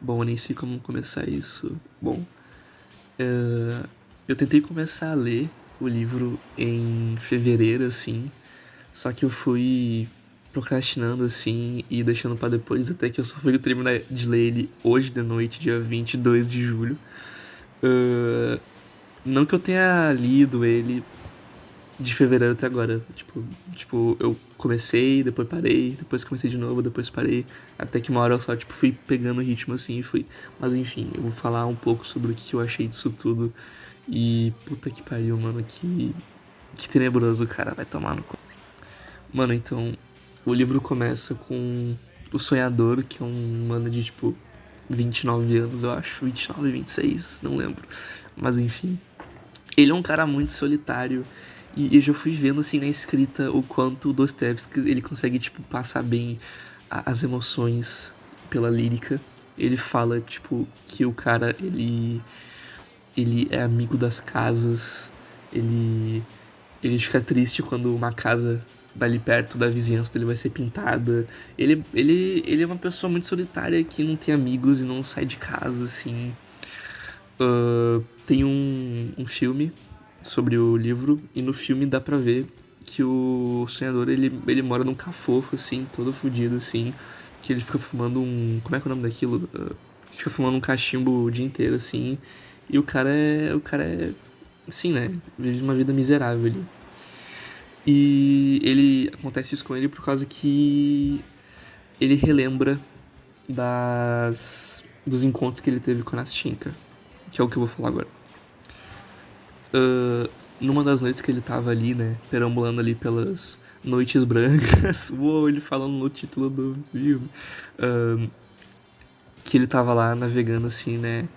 Bom, eu nem sei como começar isso. Bom, eu tentei começar a ler o livro em fevereiro, assim, só que eu fui procrastinando, assim, e deixando pra depois, até que eu só fui terminar de ler ele hoje de noite, dia 22 de julho. Ah, não que eu tenha lido ele de fevereiro até agora. Tipo, eu comecei, depois parei, depois comecei de novo, depois parei. Até que uma hora eu só, tipo, fui pegando o ritmo assim e fui. Mas enfim, eu vou falar um pouco sobre o que eu achei disso tudo. E puta que pariu, mano, que tenebroso, cara, vai tomar no cu. Mano, então, o livro começa com o Sonhador, que é um mano de, tipo, 29 anos, eu acho, 29, 26, não lembro. Mas enfim, ele é um cara muito solitário e eu já fui vendo assim na escrita o quanto o Dostoevsky ele consegue tipo passar bem as emoções pela lírica. Ele fala tipo que o cara ele é amigo das casas, ele ele fica triste quando uma casa dali perto da vizinhança dele vai ser pintada. Ele é uma pessoa muito solitária que não tem amigos e não sai de casa, assim. Tem um filme sobre o livro, e no filme dá pra ver que o sonhador ele mora num cafofo, assim, todo fodido, assim, que ele fica fumando um. Como é que é o nome daquilo? Fica fumando um cachimbo o dia inteiro, assim, e o cara é. Assim, né? Vive uma vida miserável ali. E ele. Acontece isso com ele por causa que ele relembra dos encontros que ele teve com a Nastinka, que é o que eu vou falar agora. Numa das noites que ele tava ali, né, perambulando ali pelas noites brancas, uou, ele falando no título do filme, que ele tava lá navegando assim, né,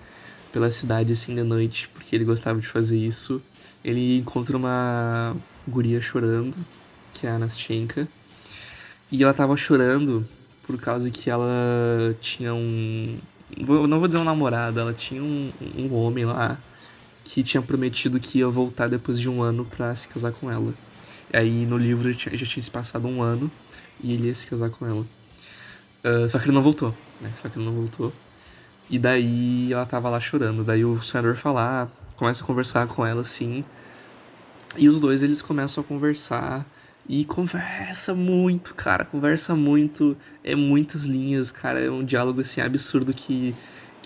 pela cidade assim de noite, porque ele gostava de fazer isso. Ele encontra uma guria chorando, que é a Anastyenka, e ela tava chorando por causa que ela tinha um. Não vou dizer um namorado, ela tinha um homem lá que tinha prometido que ia voltar depois de um ano pra se casar com ela. E aí no livro já tinha se passado um ano e ele ia se casar com ela. Só que ele não voltou, né? Só que ele não voltou. E daí ela tava lá chorando. Daí o sonhador fala, começa a conversar com ela assim. E os dois eles começam a conversar. E conversa muito, cara. Conversa muito. É muitas linhas, cara. É um diálogo assim absurdo que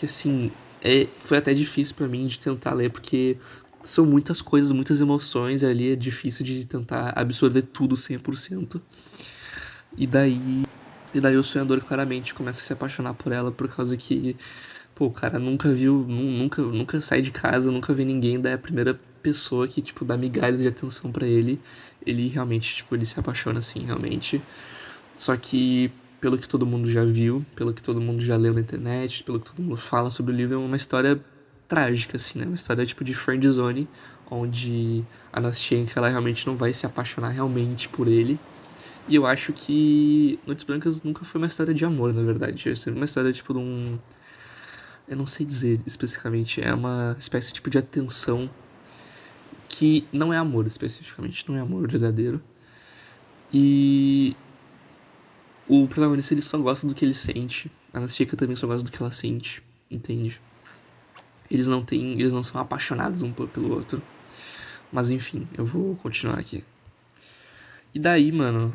assim. Foi até difícil pra mim de tentar ler, porque são muitas coisas, muitas emoções. E ali é difícil de tentar absorver tudo 100%. E daí. E daí o sonhador claramente começa a se apaixonar por ela por causa que, pô, o cara nunca viu, nunca sai de casa, nunca vê ninguém, daí é a primeira pessoa que, tipo, dá migalhas de atenção pra ele. Ele realmente, tipo, ele se apaixona assim, realmente. Só que, pelo que todo mundo já viu, pelo que todo mundo já leu na internet, pelo que todo mundo fala sobre o livro, é uma história trágica, assim, né? Uma história, tipo, de friendzone, onde a Nastienka, ela realmente não vai se apaixonar realmente por ele. E eu acho que Noites Brancas nunca foi uma história de amor, na verdade. É sempre uma história, tipo, de um. Eu não sei dizer especificamente. É uma espécie, tipo, de atenção que não é amor especificamente. Não é amor verdadeiro. E o protagonista, ele só gosta do que ele sente. A Nastica também só gosta do que ela sente. Entende? Eles não são apaixonados um pelo outro. Mas enfim, eu vou continuar aqui. E daí, mano,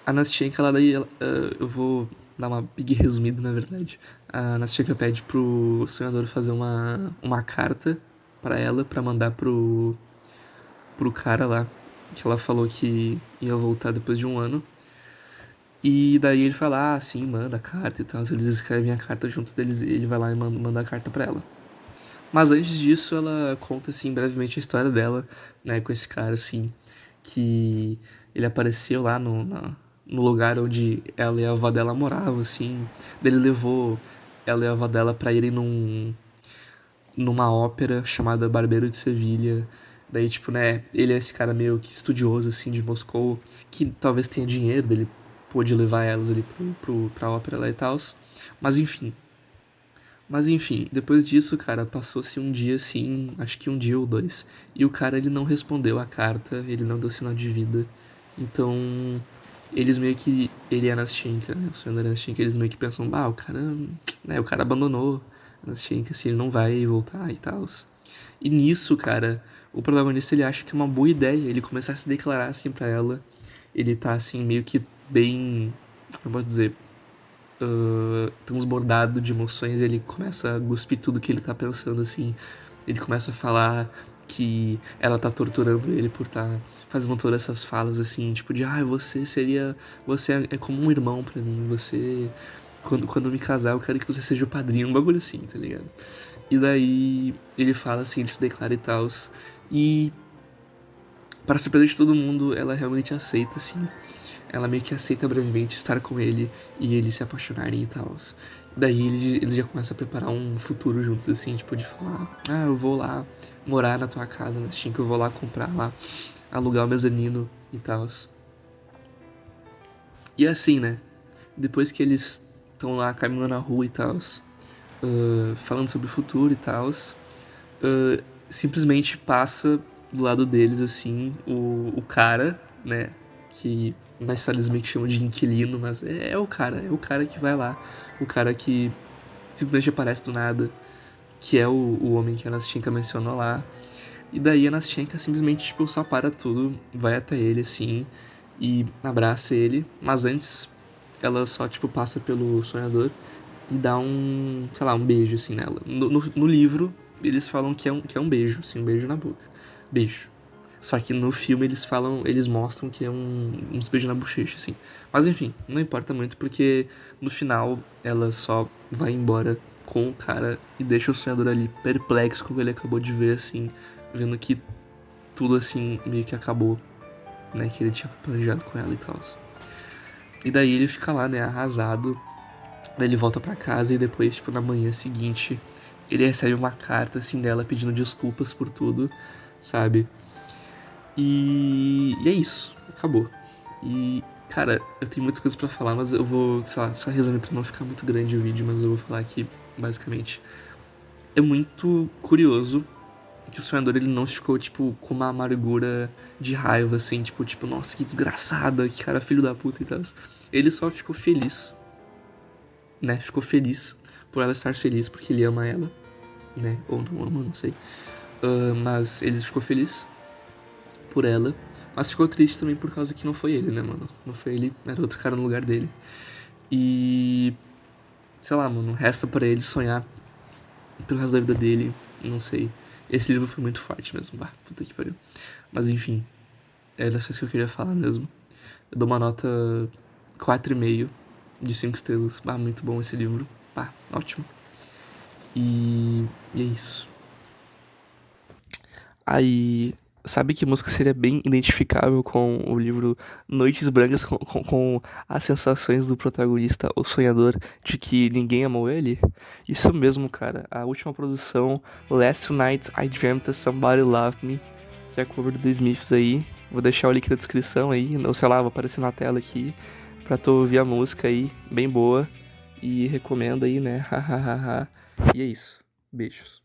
a Nastienka, ela daí, eu vou dar uma big resumida, na verdade. A Nastienka pede pro sonhador fazer uma carta pra ela, pra mandar pro cara lá, que ela falou que ia voltar depois de um ano. E daí ele fala, sim, manda a carta e tal. Eles escrevem a carta juntos deles e ele vai lá e manda a carta pra ela. Mas antes disso, ela conta, assim, brevemente a história dela, né, com esse cara, assim, que ele apareceu lá no lugar onde ela e a avó dela moravam, assim. Daí ele levou ela e a avó dela pra irem numa ópera chamada Barbeiro de Sevilha. Daí, tipo, né, ele é esse cara meio que estudioso, assim, de Moscou, que talvez tenha dinheiro, dele pôde levar elas ali pra ópera lá e tal. Mas enfim, mas enfim, depois disso, cara, passou-se um dia assim, acho que um dia ou dois, e o cara ele não respondeu a carta, ele não deu sinal de vida. Então, eles meio que, ele e a Nastchenka, né, o sonhador e a Nastchenka, eles meio que pensam, o cara, né, o cara abandonou a Nastchenka, assim, ele não vai voltar e tal. E nisso, cara, o protagonista, ele acha que é uma boa ideia ele começar a se declarar, assim, pra ela. Ele tá, assim, meio que bem, como eu posso dizer, transbordado de emoções, ele começa a cuspir tudo que ele tá pensando, assim. Ele começa a falar que ela tá torturando ele por tá fazendo todas essas falas, assim, tipo de, você seria, você é como um irmão pra mim, você, quando eu me casar, eu quero que você seja o padrinho, um bagulho assim, tá ligado? E daí ele fala assim, ele se declara e tal, e para surpresa de todo mundo, ela realmente aceita, assim. Ela meio que aceita brevemente estar com ele e eles se apaixonarem e tal. Daí eles já começam a preparar um futuro juntos, assim, tipo, de falar, eu vou lá morar na tua casa, né, que eu vou lá comprar lá, alugar o mezanino e tal. E assim, né, depois que eles estão lá caminhando na rua e tal, falando sobre o futuro e tal, simplesmente passa do lado deles, assim, o cara, né, que na história eles meio que chamam de inquilino, mas é o cara que vai lá, o cara que simplesmente aparece do nada, que é o homem que a Nastchenka mencionou lá. E daí a Nastchenka simplesmente, tipo, só para tudo, vai até ele, assim, e abraça ele, mas antes ela só, tipo, passa pelo sonhador e dá um, sei lá, um beijo, assim, nela. No livro, eles falam que é um beijo, assim, um beijo na boca. Beijo. Só que no filme eles mostram que é um beijo na bochecha, assim. Mas enfim, não importa muito porque no final ela só vai embora com o cara e deixa o sonhador ali perplexo com o que ele acabou de ver, assim, vendo que tudo assim meio que acabou, né? Que ele tinha planejado com ela e tal. E daí ele fica lá, né, arrasado. Daí ele volta pra casa e depois, tipo, na manhã seguinte, ele recebe uma carta, assim, dela pedindo desculpas por tudo, sabe? E é isso, acabou. E, cara, eu tenho muitas coisas pra falar, mas eu vou, sei lá, só resumir pra não ficar muito grande o vídeo, mas eu vou falar aqui, basicamente. É muito curioso que o sonhador, ele não ficou, tipo, com uma amargura de raiva, assim, tipo, nossa, que desgraçada, que cara filho da puta e tal. Ele só ficou feliz, né? Ficou feliz por ela estar feliz, porque ele ama ela, né? Ou não ama, não sei. Mas ele ficou feliz por ela. Mas ficou triste também por causa que não foi ele, né, mano? Não foi ele, era outro cara no lugar dele. E. Sei lá, mano, resta pra ele sonhar pelo resto da vida dele. Não sei. Esse livro foi muito forte mesmo. Puta que pariu. Mas enfim, era só isso que eu queria falar mesmo. Eu dou uma nota 4,5 de 5 estrelas. Muito bom esse livro. Ótimo. E é isso. Aí, sabe que música seria bem identificável com o livro Noites Brancas, com as sensações do protagonista, o sonhador, de que ninguém amou ele? Isso mesmo, cara. A última produção, Last Night I Dreamt That Somebody Loved Me, que é a cover do The Smiths aí. Vou deixar o link na descrição aí, ou sei lá, vai aparecer na tela aqui, pra tu ouvir a música aí, bem boa. E recomendo aí, né? E é isso. Beijos.